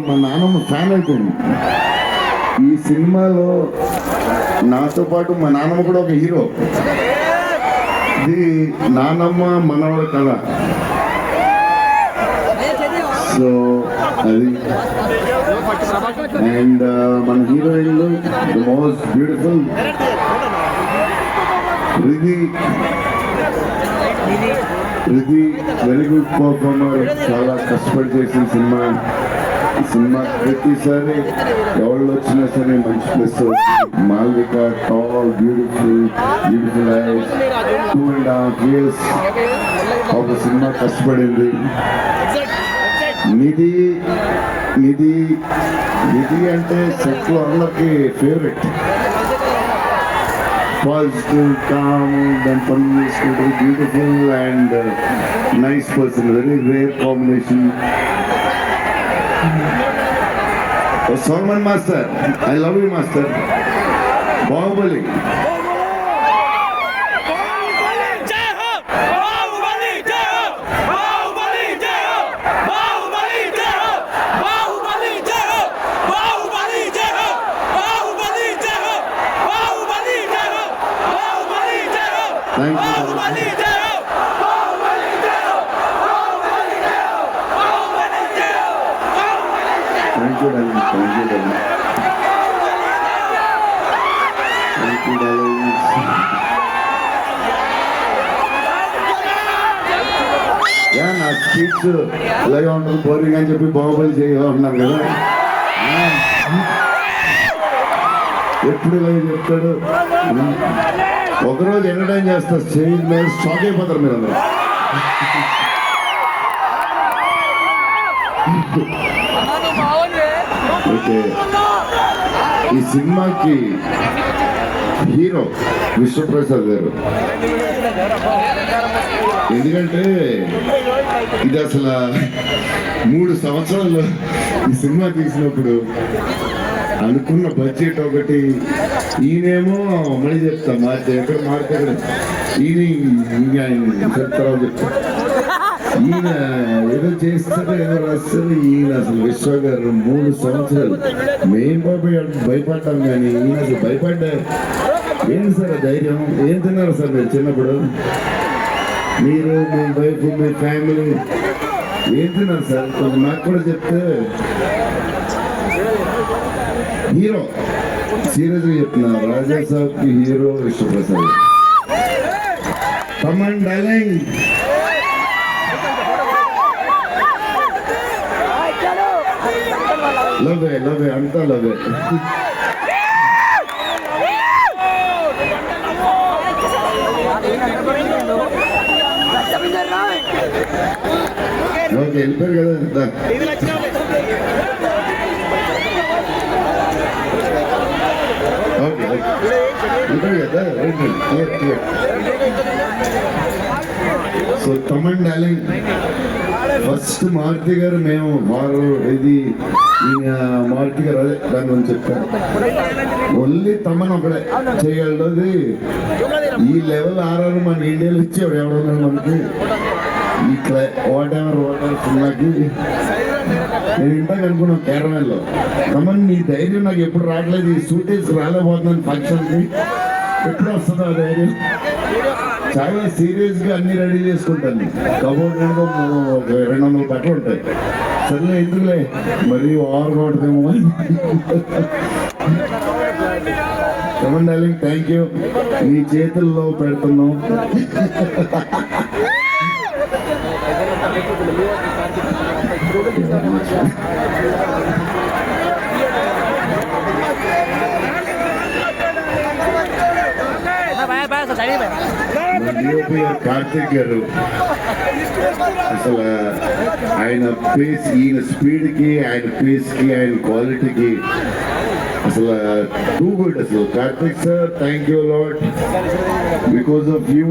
మా నాన్నమ్మ ఫ్యాన్ అయిపోయింది. ఈ సినిమాలో నాతో పాటు మా నాన్నమ్మ కూడా ఒక హీరో. ఇది నాన్నమ్మ మనవడ కథ. సో అది అండ్ మన హీరోయిన్లు the most beautiful Riddhi very good performer. చాలా కష్టపడి చేసిన సినిమా ప్రతిసారి ఎవరు వచ్చినా సరే మంచి plus. Malvika tall beautiful eyes 2.5 years ఒక సినిమా కష్టపడింది. నిధి అంటే సెట్లో అందరికి ఫేవరెట్. పాజిటివ్, కామ్, దాని పని చేసుకుంటే beautiful and nice person. Very rare combination. Salman master, I love you master. Baahubali thank you. నా స్పీచ్ ఇలాగే ఉంటుంది బోరింగ్ అని చెప్పి బాహుబలి చేయాలన్నారు కదా. ఎప్పుడు ఇలాగే చెప్తాడు. ఒకరోజు ఎంటర్టైన్ చేస్తారు, స్టేజ్ మీద షాక్ అయిపోతారు మీరు అందరూ. ఓకే, ఈ సినిమాకి హీరో విశ్వప్రసాద్ గారు. ఎందుకంటే ఇది అసలు 3 సంవత్సరాలు ఈ సినిమా తీసినప్పుడు అనుకున్న బడ్జెట్ ఒకటి, ఈయనేమో మళ్ళీ చెప్తా ఎక్కడ మారితే ఈయన చెప్తారో చెప్తా. ఈయన ఏదో చేస్తారో ఏదో రాస్తారు. ఈయన అసలు విశ్వ గారు 3 సంవత్సరాలు మేము భయపడ్డాం, కానీ ఈయన అసలు భయపడ్డారు. ఏంటి సార్ ధైర్యం? ఏం తిన్నారు సార్ మీరు చిన్నప్పుడు? మీరు, మీ వైఫ్, మీ ఫ్యామిలీ ఏం తిన్నారు సార్? కొంచెం నాకు కూడా చెప్తే. హీరో సీరియస్గా చెప్తున్నా, రాజా సాబ్ కి hero Vishwaprasad. Come on darling. Love అంతా లవ్. ఓకే, వెళ్ళిపోయారు కదా. So come on darling. First Maruthi garu మేము ఇది మారుతి గారు అదే దాని గురించి చెప్పారు. ఓన్లీ తమన్ ఒకడే చేయగలదు. ఈ లెవెల్ ఆర్ఆర్ మన ఇండియాలో ఇచ్చేవాడు ఎవడన్నా మనకి. ఈ వాట్ ఎవర్ సినిమాకి నేను ఇంటాక అనుకున్నాను కేరళలో. తమన్ నీ ధైర్యం నాకు ఎప్పుడు రావట్లేదు, ఈ షూటేజ్ రాలేకపోతున్నాను ఫంక్షన్కి. ఎప్పుడు వస్తుందో ఆ ధైర్యం? చాలా సీరియస్గా అన్ని రెడీ చేసుకుంటాను. కబోర్డ్ 200 బట్టలు ఉంటాయి. సర్లే ఎందుకులే మరి ఓవర్ కొడతామో. Come on darling, thank you. నీ చేతుల్లో పెడుతున్నాం. కార్తిక్ గారు అసలు ఆయన పేస్, ఈయన స్పీడ్కి, ఆయన పేస్కి, ఆయన క్వాలిటీకి అసలు టూ గుడ్. అసలు Karthik sir, thank you lot. Because of you